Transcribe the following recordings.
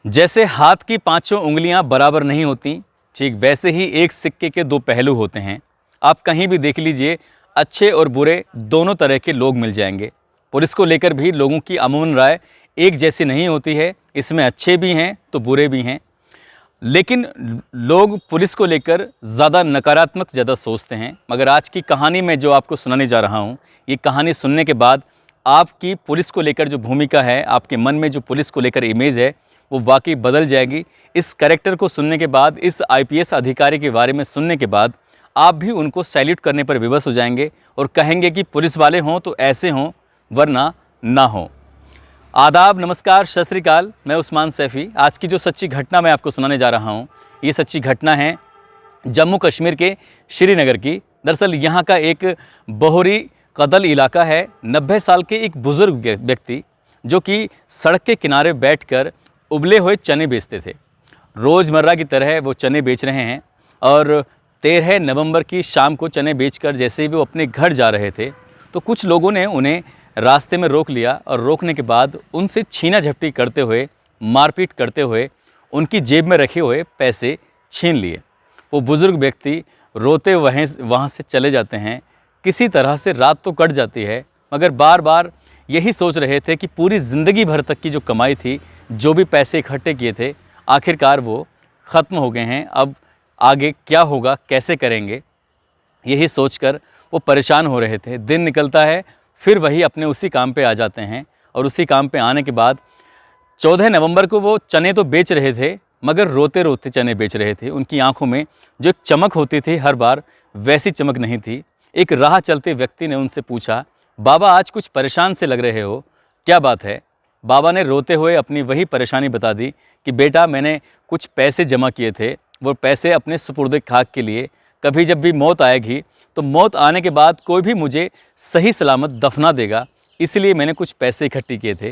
जैसे हाथ की पांचों उंगलियां बराबर नहीं होती, ठीक वैसे ही एक सिक्के के दो पहलू होते हैं। आप कहीं भी देख लीजिए, अच्छे और बुरे दोनों तरह के लोग मिल जाएंगे। पुलिस को लेकर भी लोगों की अमूमन राय एक जैसी नहीं होती है। इसमें अच्छे भी हैं तो बुरे भी हैं, लेकिन लोग पुलिस को लेकर ज़्यादा नकारात्मक ज़्यादा सोचते हैं। मगर आज की कहानी में जो आपको सुनाने जा रहा हूँ, ये कहानी सुनने के बाद आपकी पुलिस को लेकर जो भूमिका है, आपके मन में जो पुलिस को लेकर इमेज है, वो वाकई बदल जाएगी। इस कैरेक्टर को सुनने के बाद, इस आईपीएस अधिकारी के बारे में सुनने के बाद आप भी उनको सैल्यूट करने पर विवश हो जाएंगे और कहेंगे कि पुलिस वाले हों तो ऐसे हों, वरना ना हों। आदाब, नमस्कार, सत श्री अकाल। मैं उस्मान सैफ़ी। आज की जो सच्ची घटना मैं आपको सुनाने जा रहा हूँ, ये सच्ची घटना है जम्मू कश्मीर के श्रीनगर की। दरअसल यहाँ का एक बोहरी कदल इलाका है। 90 साल के एक बुज़ुर्ग व्यक्ति जो कि सड़क के किनारे बैठकर उबले हुए चने बेचते थे। रोज़मर्रा की तरह वो चने बेच रहे हैं और 13 नवंबर की शाम को चने बेचकर जैसे ही वो अपने घर जा रहे थे, तो कुछ लोगों ने उन्हें रास्ते में रोक लिया और रोकने के बाद उनसे छीना झपटी करते हुए, मारपीट करते हुए उनकी जेब में रखे हुए पैसे छीन लिए। वो बुज़ुर्ग व्यक्ति रोते वहाँ से चले जाते हैं। किसी तरह से रात तो कट जाती है, मगर बार बार यही सोच रहे थे कि पूरी ज़िंदगी भर तक की जो कमाई थी, जो भी पैसे इकट्ठे किए थे, आखिरकार वो ख़त्म हो गए हैं। अब आगे क्या होगा, कैसे करेंगे, यही सोचकर वो परेशान हो रहे थे। दिन निकलता है, फिर वही अपने उसी काम पे आ जाते हैं और उसी काम पे आने के बाद 14 नवंबर को वो चने तो बेच रहे थे, मगर रोते रोते चने बेच रहे थे। उनकी आंखों में जो एक चमक होती थी हर बार, वैसी चमक नहीं थी। एक राह चलते व्यक्ति ने उनसे पूछा, बाबा आज कुछ परेशान से लग रहे हो, क्या बात है? बाबा ने रोते हुए अपनी वही परेशानी बता दी कि बेटा, मैंने कुछ पैसे जमा किए थे, वो पैसे अपने सुपुर्द खाक के लिए, कभी जब भी मौत आएगी तो मौत आने के बाद कोई भी मुझे सही सलामत दफना देगा, इसलिए मैंने कुछ पैसे इकट्ठे किए थे।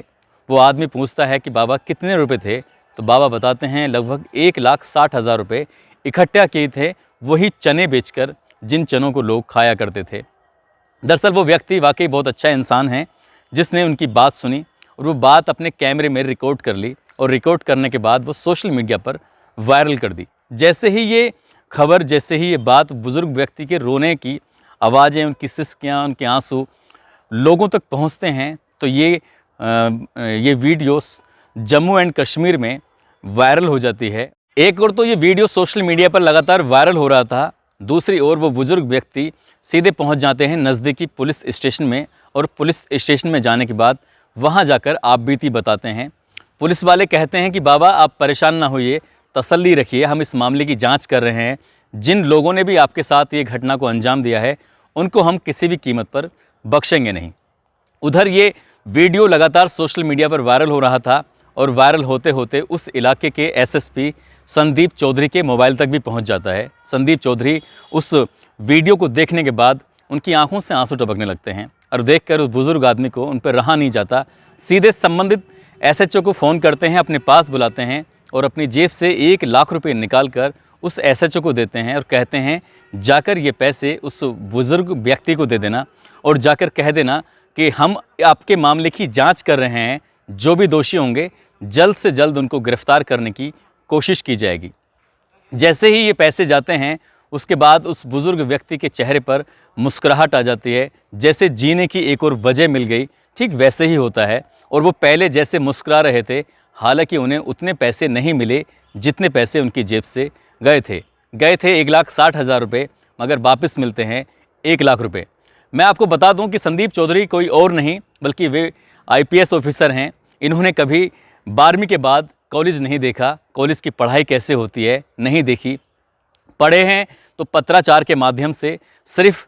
वो आदमी पूछता है कि बाबा कितने रुपए थे? तो बाबा बताते हैं लगभग 1,60,000 रुपये इकट्ठा किए थे, वही चने बेचकर, जिन चनों को लोग खाया करते थे। दरअसल वो व्यक्ति वाकई बहुत अच्छा इंसान है, जिसने उनकी बात सुनी और वो बात अपने कैमरे में रिकॉर्ड कर ली और रिकॉर्ड करने के बाद वो सोशल मीडिया पर वायरल कर दी। जैसे ही ये खबर, जैसे ही ये बात, बुज़ुर्ग व्यक्ति के रोने की आवाज़ें, उनकी सिसकियाँ, उनके आंसू लोगों तक पहुंचते हैं, तो ये वीडियोस जम्मू एंड कश्मीर में वायरल हो जाती है। एक और तो ये वीडियो सोशल मीडिया पर लगातार वायरल हो रहा था, दूसरी ओर वो बुज़ुर्ग व्यक्ति सीधे पहुंच जाते हैं नज़दीकी पुलिस स्टेशन में और पुलिस स्टेशन में जाने के बाद वहां जाकर आप बीती बताते हैं। पुलिस वाले कहते हैं कि बाबा आप परेशान ना होइए, तसल्ली रखिए, हम इस मामले की जांच कर रहे हैं। जिन लोगों ने भी आपके साथ ये घटना को अंजाम दिया है, उनको हम किसी भी कीमत पर बख्शेंगे नहीं। उधर ये वीडियो लगातार सोशल मीडिया पर वायरल हो रहा था और वायरल होते होते उस इलाके के एसएसपी संदीप चौधरी के मोबाइल तक भी पहुंच जाता है। संदीप चौधरी उस वीडियो को देखने के बाद उनकी आंखों से आंसू टपकने लगते हैं और देखकर उस बुज़ुर्ग आदमी को उन पर रहा नहीं जाता। सीधे संबंधित एसएचओ को फ़ोन करते हैं, अपने पास बुलाते हैं और अपनी जेब से 1 लाख रुपये निकाल कर उस एसएचओ को देते हैं और कहते हैं जाकर ये पैसे उस बुज़ुर्ग व्यक्ति को दे देना और जाकर कह देना कि हम आपके मामले की जांच कर रहे हैं, जो भी दोषी होंगे जल्द से जल्द उनको गिरफ्तार करने की कोशिश की जाएगी। जैसे ही ये पैसे जाते हैं, उसके बाद उस बुज़ुर्ग व्यक्ति के चेहरे पर मुस्कुराहट आ जाती है, जैसे जीने की एक और वजह मिल गई। ठीक वैसे ही होता है और वो पहले जैसे मुस्कुरा रहे थे, हालांकि उन्हें उतने पैसे नहीं मिले जितने पैसे उनकी जेब से गए थे 1,60,000 रुपये, मगर वापस मिलते हैं 1 लाख रुपये। मैं आपको बता दूं कि संदीप चौधरी कोई और नहीं बल्कि वे आईपीएस ऑफिसर हैं। इन्होंने कभी 12वीं के बाद कॉलेज नहीं देखा, कॉलेज की पढ़ाई कैसे होती है नहीं देखी। पढ़े हैं तो पत्राचार के माध्यम से, सिर्फ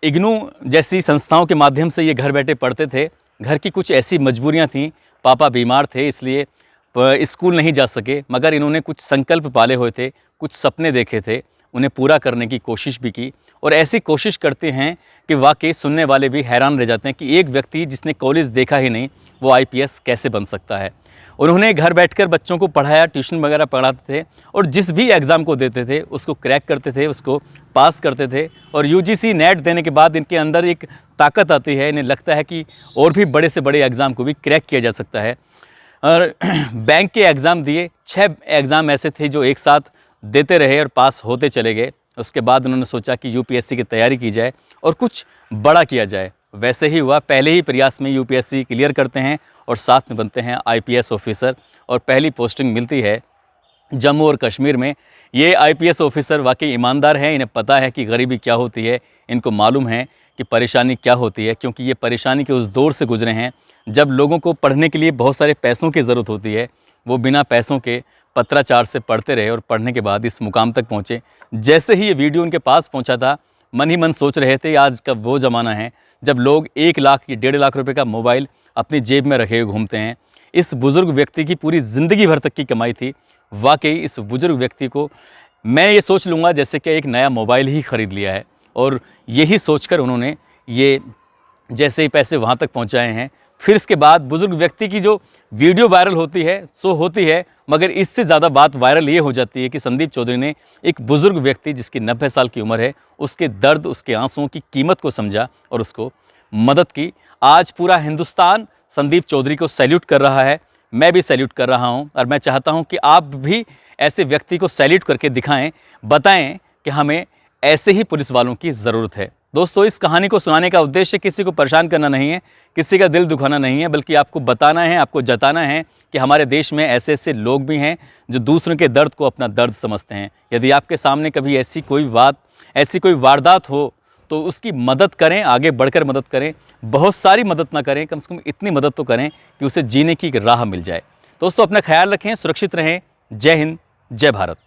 इग्नू जैसी संस्थाओं के माध्यम से ये घर बैठे पढ़ते थे। घर की कुछ ऐसी मजबूरियां थीं, पापा बीमार थे इसलिए स्कूल नहीं जा सके, मगर इन्होंने कुछ संकल्प पाले हुए थे, कुछ सपने देखे थे, उन्हें पूरा करने की कोशिश भी की और ऐसी कोशिश करते हैं कि वाकई सुनने वाले भी हैरान रह जाते हैं कि एक व्यक्ति जिसने कॉलेज देखा ही नहीं, वो आईपीएस कैसे बन सकता है। उन्होंने घर बैठकर बच्चों को पढ़ाया, ट्यूशन वगैरह पढ़ाते थे और जिस भी एग्ज़ाम को देते थे उसको क्रैक करते थे, उसको पास करते थे। और यूजीसी नेट देने के बाद इनके अंदर एक ताकत आती है, इन्हें लगता है कि और भी बड़े से बड़े एग्ज़ाम को भी क्रैक किया जा सकता है। और बैंक के एग्ज़ाम दिए, 6 एग्ज़ाम ऐसे थे जो एक साथ देते रहे और पास होते चले गए। उसके बाद उन्होंने सोचा कि यूपीएससी की तैयारी की जाए और कुछ बड़ा किया जाए। वैसे ही हुआ, पहले ही प्रयास में यूपीएससी क्लियर करते हैं और साथ में बनते हैं आईपीएस ऑफिसर और पहली पोस्टिंग मिलती है जम्मू और कश्मीर में। ये आईपीएस ऑफिसर वाकई ईमानदार हैं, इन्हें पता है कि गरीबी क्या होती है, इनको मालूम है कि परेशानी क्या होती है, क्योंकि ये परेशानी के उस दौर से गुजरे हैं जब लोगों को पढ़ने के लिए बहुत सारे पैसों की ज़रूरत होती है। वो बिना पैसों के पत्राचार से पढ़ते रहे और पढ़ने के बाद इस मुकाम तक पहुँचे। जैसे ही ये वीडियो उनके पास पहुँचा था, मन ही मन सोच रहे थे आज का वो ज़माना है जब लोग 1 लाख या 1.5 लाख रुपए का मोबाइल अपनी जेब में रखे हुए घूमते हैं। इस बुज़ुर्ग व्यक्ति की पूरी ज़िंदगी भर तक की कमाई थी। वाकई इस बुज़ुर्ग व्यक्ति को मैं ये सोच लूँगा जैसे कि एक नया मोबाइल ही ख़रीद लिया है, और यही सोचकर उन्होंने ये जैसे ही पैसे वहाँ तक पहुँचाए हैं। फिर इसके बाद बुज़ुर्ग व्यक्ति की जो वीडियो वायरल होती है सो होती है, मगर इससे ज़्यादा बात वायरल ये हो जाती है कि संदीप चौधरी ने एक बुज़ुर्ग व्यक्ति जिसकी 90 साल की उम्र है, उसके दर्द, उसके आंसुओं की कीमत को समझा और उसको मदद की। आज पूरा हिंदुस्तान संदीप चौधरी को सैल्यूट कर रहा है, मैं भी सैल्यूट कर रहा हूं, और मैं चाहता हूं कि आप भी ऐसे व्यक्ति को सैल्यूट करके दिखाएं, बताएं कि हमें ऐसे ही पुलिस वालों की ज़रूरत है। दोस्तों, इस कहानी को सुनाने का उद्देश्य किसी को परेशान करना नहीं है, किसी का दिल दुखाना नहीं है, बल्कि आपको बताना है, आपको जताना है कि हमारे देश में ऐसे ऐसे लोग भी हैं जो दूसरों के दर्द को अपना दर्द समझते हैं। यदि आपके सामने कभी ऐसी कोई वारदात हो तो उसकी मदद करें, आगे बढ़कर मदद करें। बहुत सारी मदद ना करें, कम से कम इतनी मदद तो करें कि उसे जीने की एक राह मिल जाए। दोस्तों, अपना ख्याल रखें, सुरक्षित रहें। जय हिंद, जय भारत।